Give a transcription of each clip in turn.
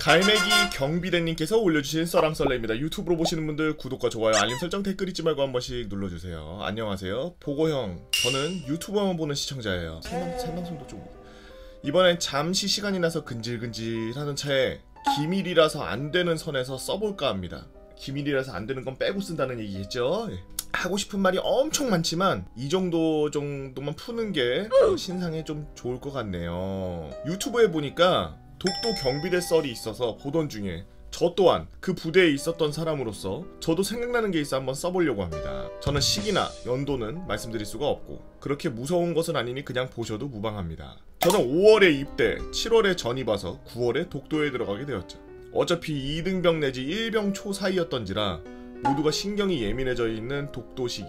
갈매기 경비대님께서 올려주신 썰랑썰레입니다. 유튜브로 보시는 분들 구독과 좋아요, 알림 설정, 댓글 잊지 말고 한 번씩 눌러주세요. 안녕하세요, 보고형. 저는 유튜브만 보는 시청자예요. 생방송도 좀. 이번엔 잠시 시간이 나서 근질근질하는 차에 기밀이라서 안 되는 선에서 써볼까 합니다. 기밀이라서 안 되는 건 빼고 쓴다는 얘기겠죠? 하고 싶은 말이 엄청 많지만 이 정도만 푸는 게 신상에 좀 좋을 것 같네요. 유튜브에 보니까 독도 경비대 썰이 있어서 보던 중에 저 또한 그 부대에 있었던 사람으로서 저도 생각나는 게 있어 한번 써보려고 합니다. 저는 시기나 연도는 말씀드릴 수가 없고 그렇게 무서운 것은 아니니 그냥 보셔도 무방합니다. 저는 5월에 입대, 7월에 전입와서 9월에 독도에 들어가게 되었죠. 어차피 2등병 내지 1병 초 사이였던지라 모두가 신경이 예민해져 있는 독도 시기,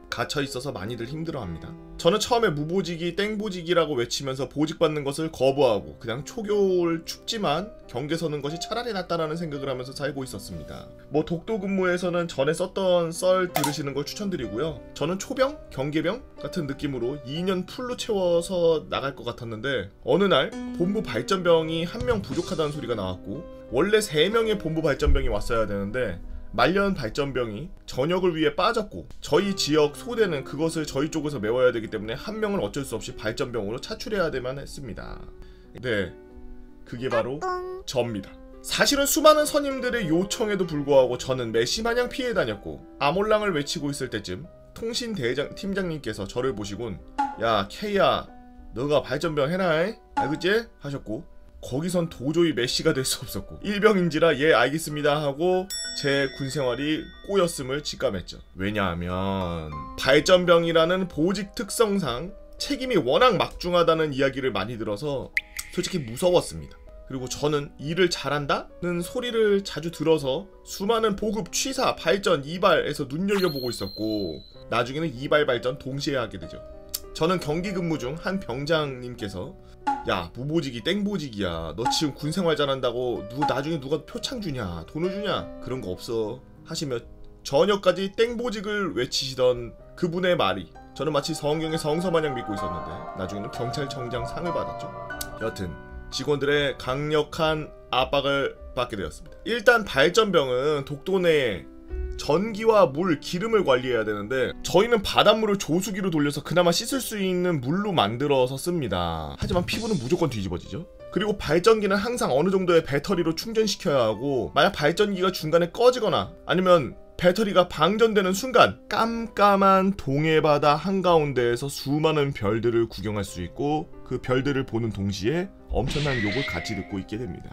갇혀있어서 많이들 힘들어합니다. 저는 처음에 무보직이 땡보직이라고 외치면서 보직받는 것을 거부하고 그냥 초교를 춥지만 경계 서는 것이 차라리 낫다라는 생각을 하면서 살고 있었습니다. 뭐 독도 근무에서는 전에 썼던 썰 들으시는 걸 추천드리고요. 저는 초병? 경계병? 같은 느낌으로 2년 풀로 채워서 나갈 것 같았는데 어느 날 본부 발전병이 1명 부족하다는 소리가 나왔고 원래 3명의 본부 발전병이 왔어야 되는데 말년 발전병이 전역을 위해 빠졌고 저희 지역 소대는 그것을 저희 쪽에서 메워야 되기 때문에 1명은 어쩔 수 없이 발전병으로 차출해야만 했습니다. 네, 그게 바로 저입니다. 사실은 수많은 선임들의 요청에도 불구하고 저는 메시마냥 피해 다녔고 아몰랑을 외치고 있을 때쯤 통신팀장님께서 저를 보시곤 야 케이야 너가 발전병 해라 알겠지? 하셨고 거기선 도저히 메시가 될 수 없었고 일병인지라 예 알겠습니다 하고 제 군생활이 꼬였음을 직감했죠. 왜냐하면 발전병이라는 보직 특성상 책임이 워낙 막중하다는 이야기를 많이 들어서 솔직히 무서웠습니다. 그리고 저는 일을 잘한다는 소리를 자주 들어서 수많은 보급, 취사, 발전, 이발에서 눈여겨보고 있었고 나중에는 이발, 발전 동시에 하게 되죠. 저는 경기 근무 중 한 병장님께서 야 무보직이 땡보직이야 너 지금 군생활 잘한다고 나중에 누가 표창 주냐 돈을 주냐 그런 거 없어 하시며 저녁까지 땡보직을 외치시던 그분의 말이 저는 마치 성경의 성서마냥 믿고 있었는데 나중에는 경찰청장 상을 받았죠. 여튼 직원들의 강력한 압박을 받게 되었습니다. 일단 발전병은 독도 내에 전기와 물, 기름을 관리해야 되는데 저희는 바닷물을 조수기로 돌려서 그나마 씻을 수 있는 물로 만들어서 씁니다. 하지만 피부는 무조건 뒤집어지죠. 그리고 발전기는 항상 어느 정도의 배터리로 충전시켜야 하고 만약 발전기가 중간에 꺼지거나 아니면 배터리가 방전되는 순간 깜깜한 동해바다 한가운데에서 수많은 별들을 구경할 수 있고 그 별들을 보는 동시에 엄청난 욕을 같이 듣고 있게 됩니다.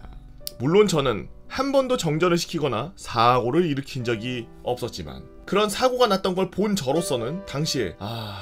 물론 저는 한 번도 정전을 시키거나 사고를 일으킨 적이 없었지만 그런 사고가 났던 걸 본 저로서는 당시에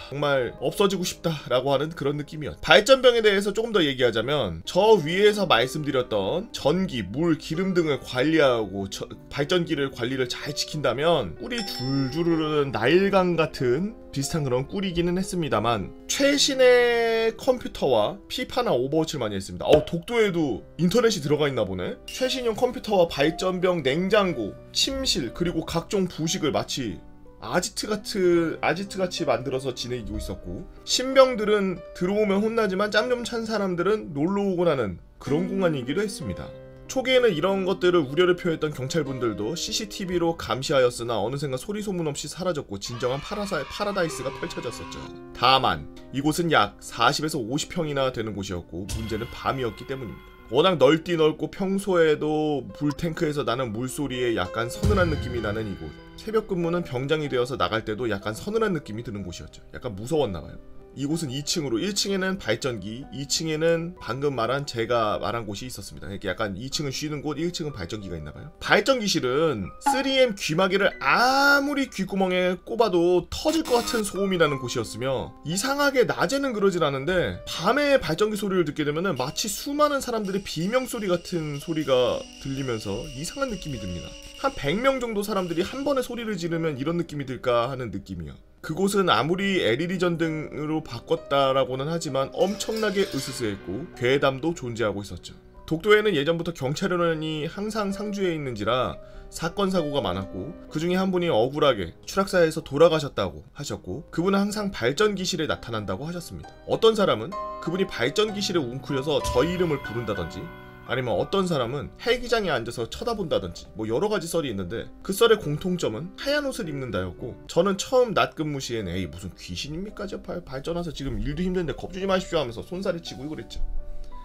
정말 없어지고 싶다라고 하는 그런 느낌이었죠. 발전병에 대해서 조금 더 얘기하자면 저 위에서 말씀드렸던 전기, 물, 기름 등을 관리하고 발전기를 관리를 잘 지킨다면 꿀이 줄줄 흐르는 나일강 같은 비슷한 그런 꿀이기는 했습니다만 최신의 컴퓨터와 피파나 오버워치를 많이 했습니다. 독도에도 인터넷이 들어가 있나 보네. 최신형 컴퓨터와 발전병, 냉장고, 침실 그리고 각종 부식을 마치 아지트같이 만들어서 지내고 있었고 신병들은 들어오면 혼나지만 짬 좀 찬 사람들은 놀러오고 나는 그런 공간이기도 했습니다. 초기에는 이런 것들을 우려를 표했던 경찰분들도 CCTV로 감시하였으나 어느샌가 소리 소문 없이 사라졌고 진정한 파라다이스가 펼쳐졌었죠. 다만 이곳은 약 40에서 50평이나 되는 곳이었고 문제는 밤이었기 때문입니다. 워낙 넓고 평소에도 불탱크에서 나는 물소리에 약간 서늘한 느낌이 나는 이곳. 새벽 근무는 병장이 되어서 나갈 때도 약간 서늘한 느낌이 드는 곳이었죠. 약간 무서웠나봐요. 이곳은 2층으로 1층에는 발전기, 2층에는 방금 말한 제가 말한 곳이 있었습니다. 이렇게 약간 2층은 쉬는 곳, 1층은 발전기가 있나봐요. 발전기실은 3M 귀마개를 아무리 귓구멍에 꼽아도 터질 것 같은 소음이 나는 곳이었으며 이상하게 낮에는 그러진 않은데 밤에 발전기 소리를 듣게 되면 마치 수많은 사람들의 비명소리 같은 소리가 들리면서 이상한 느낌이 듭니다. 한 100명 정도 사람들이 한 번에 소리를 지르면 이런 느낌이 들까 하는 느낌이요. 그곳은 아무리 LED 전등으로 바꿨다라고는 하지만 엄청나게 으스스했고 괴담도 존재하고 있었죠. 독도에는 예전부터 경찰원이 항상 상주해 있는지라 사건 사고가 많았고 그 중에 한 분이 억울하게 추락사에서 돌아가셨다고 하셨고 그분은 항상 발전기실에 나타난다고 하셨습니다. 어떤 사람은 그분이 발전기실에 웅크려서 저희 이름을 부른다든지 아니면 어떤 사람은 헬기장에 앉아서 쳐다본다든지 뭐 여러가지 썰이 있는데 그 썰의 공통점은 하얀 옷을 입는다였고, 저는 처음 낮 근무 시엔 에이 무슨 귀신입니까 저 발전와서 지금 일도 힘든데 겁주지 마십시오 하면서 손살에 치고 그랬죠.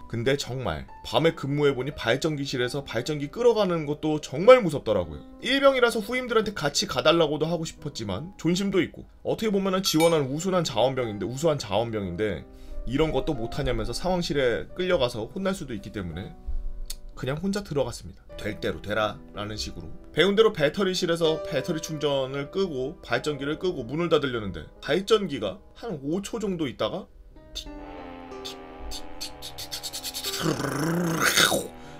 근데 정말 밤에 근무해보니 발전기실에서 발전기 끌어가는 것도 정말 무섭더라고요. 일병이라서 후임들한테 같이 가달라고도 하고 싶었지만 존심도 있고, 어떻게 보면은 지원한 우수한 자원병인데 이런 것도 못하냐면서 상황실에 끌려가서 혼날 수도 있기 때문에 그냥 혼자 들어갔습니다. 될 대로 되라 라는 식으로. 배운 대로 배터리실에서 배터리 충전을 끄고 발전기를 끄고 문을 닫으려는데 발전기가 한 5초 정도 있다가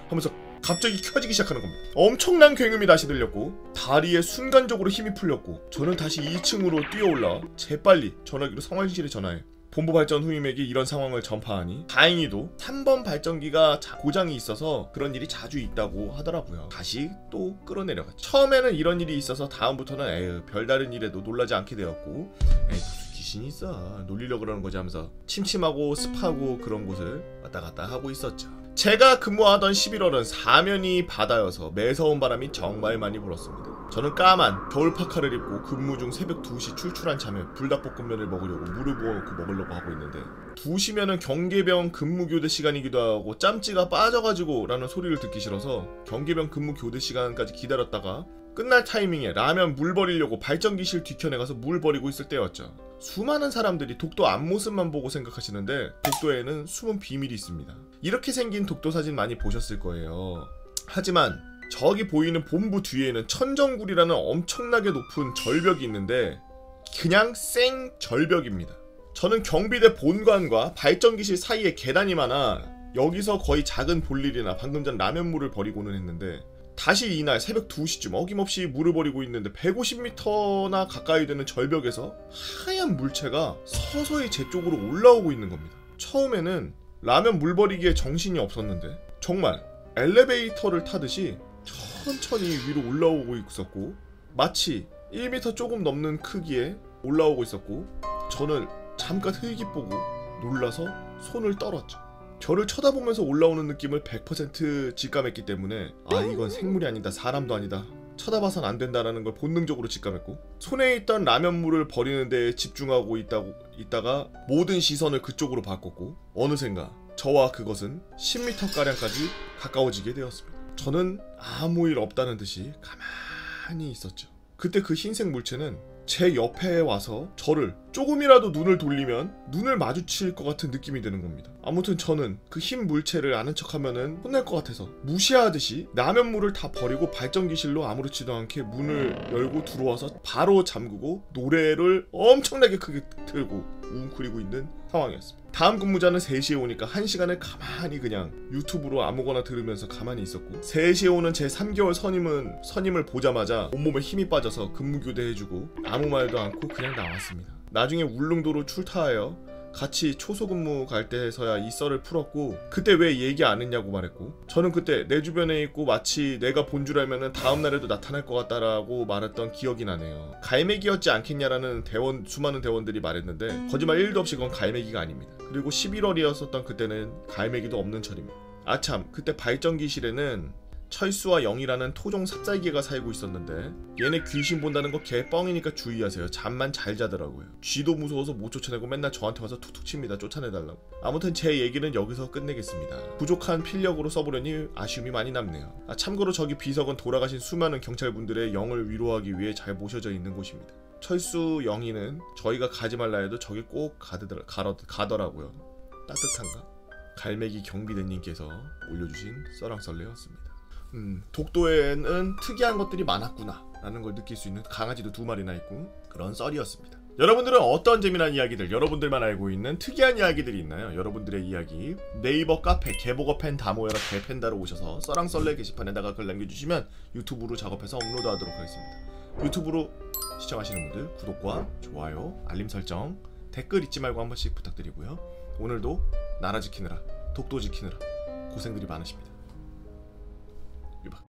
하면서 갑자기 켜지기 시작하는 겁니다. 엄청난 굉음이 다시 들렸고 다리에 순간적으로 힘이 풀렸고, 저는 다시 2층으로 뛰어올라 재빨리 전화기로 상황실에 전화해 본부 발전 후임에게 이런 상황을 전파하니, 다행히도 3번 발전기가 고장이 있어서 그런 일이 자주 있다고 하더라고요. 다시 또 끌어내려갔죠. 처음에는 이런 일이 있어서 다음부터는 에휴 별다른 일에도 놀라지 않게 되었고, 에이 무슨 귀신이 있어 놀리려고 그러는 거지 하면서 침침하고 습하고 그런 곳을 왔다 갔다 하고 있었죠. 제가 근무하던 11월은 사면이 바다여서 매서운 바람이 정말 많이 불었습니다. 저는 까만 겨울 파카를 입고 근무 중 새벽 2시 출출한 참에 불닭볶음면을 먹으려고 물을 부어놓고 먹으려고 하고 있는데, 2시면은 경계병 근무 교대 시간이기도 하고 짬찌가 빠져가지고 라는 소리를 듣기 싫어서 경계병 근무 교대 시간까지 기다렸다가 끝날 타이밍에 라면 물 버리려고 발전기실 뒤편에 가서 물 버리고 있을 때였죠. 수많은 사람들이 독도 앞모습만 보고 생각하시는데 독도에는 숨은 비밀이 있습니다. 이렇게 생긴 독도 사진 많이 보셨을 거예요. 하지만 저기 보이는 본부 뒤에는 천정굴이라는 엄청나게 높은 절벽이 있는데 그냥 생 절벽입니다. 저는 경비대 본관과 발전기실 사이에 계단이 많아 여기서 거의 작은 볼일이나 방금 전 라면물을 버리고는 했는데, 다시 이날 새벽 2시쯤 어김없이 물을 버리고 있는데 150m나 가까이 되는 절벽에서 하얀 물체가 서서히 제 쪽으로 올라오고 있는 겁니다. 처음에는 라면 물 버리기에 정신이 없었는데 정말 엘리베이터를 타듯이 천천히 위로 올라오고 있었고, 마치 1m 조금 넘는 크기에 올라오고 있었고, 저는 잠깐 흘기 보고 놀라서 손을 떨었죠. 저를 쳐다보면서 올라오는 느낌을 100% 직감했기 때문에 아 이건 생물이 아니다, 사람도 아니다, 쳐다봐선 안 된다라는 걸 본능적으로 직감했고, 손에 있던 라면물을 버리는 데에 집중하고 있다가 모든 시선을 그쪽으로 바꿨고, 어느샌가 저와 그것은 10m가량까지 가까워지게 되었습니다. 저는 아무 일 없다는 듯이 가만히 있었죠. 그때 그 흰색 물체는 제 옆에 와서 저를 조금이라도 눈을 돌리면 눈을 마주칠 것 같은 느낌이 드는 겁니다. 아무튼 저는 그 흰 물체를 아는 척하면은 혼날 것 같아서 무시하듯이 라면물을 다 버리고 발전기실로 아무렇지도 않게 문을 열고 들어와서 바로 잠그고 노래를 엄청나게 크게 틀고 웅크리고 있는 상황이었습니다. 다음 근무자는 3시에 오니까 1시간을 가만히 그냥 유튜브로 아무거나 들으면서 가만히 있었고, 3시에 오는 제 3개월 선임을 보자마자 온몸에 힘이 빠져서 근무교대 해주고 아무 말도 않고 그냥 나왔습니다. 나중에 울릉도로 출타하여 같이 초소근무 갈 때서야 이 썰을 풀었고, 그때 왜 얘기 안 했냐고 말했고, 저는 그때 내 주변에 있고 마치 내가 본 줄 알면은 다음날에도 나타날 것 같다라고 말했던 기억이 나네요. 갈매기였지 않겠냐라는 수많은 대원들이 말했는데 거짓말 1도 없이 그건 갈매기가 아닙니다. 그리고 11월이었었던 그때는 갈매기도 없는 철입니다. 아참, 그때 발전기실에는 철수와 영이라는 토종 삽살개가 살고 있었는데 얘네 귀신 본다는 거 개뻥이니까 주의하세요. 잠만 잘 자더라고요. 쥐도 무서워서 못 쫓아내고 맨날 저한테 와서 툭툭 칩니다. 쫓아내달라고. 아무튼 제 얘기는 여기서 끝내겠습니다. 부족한 필력으로 써보려니 아쉬움이 많이 남네요. 참고로 저기 비석은 돌아가신 수많은 경찰분들의 영을 위로하기 위해 잘 모셔져 있는 곳입니다. 철수 영이는 저희가 가지 말라 해도 저기 꼭 가더라고요. 따뜻한가? 갈매기 경비대님께서 올려주신 썰랑썰레였습니다. 독도에는 특이한 것들이 많았구나 라는 걸 느낄 수 있는 강아지도 2마리나 있고 그런 썰이었습니다. 여러분들은 어떤 재미난 이야기들, 여러분들만 알고 있는 특이한 이야기들이 있나요? 여러분들의 이야기 네이버 카페 개보거 팬 다 모여라 개팬다로 오셔서 썰랑썰레 게시판에다가 글 남겨주시면 유튜브로 작업해서 업로드하도록 하겠습니다. 유튜브로 시청하시는 분들 구독과 좋아요, 알림 설정, 댓글 잊지 말고 한 번씩 부탁드리고요. 오늘도 나라 지키느라 독도 지키느라 고생들이 많으십니다. 유박.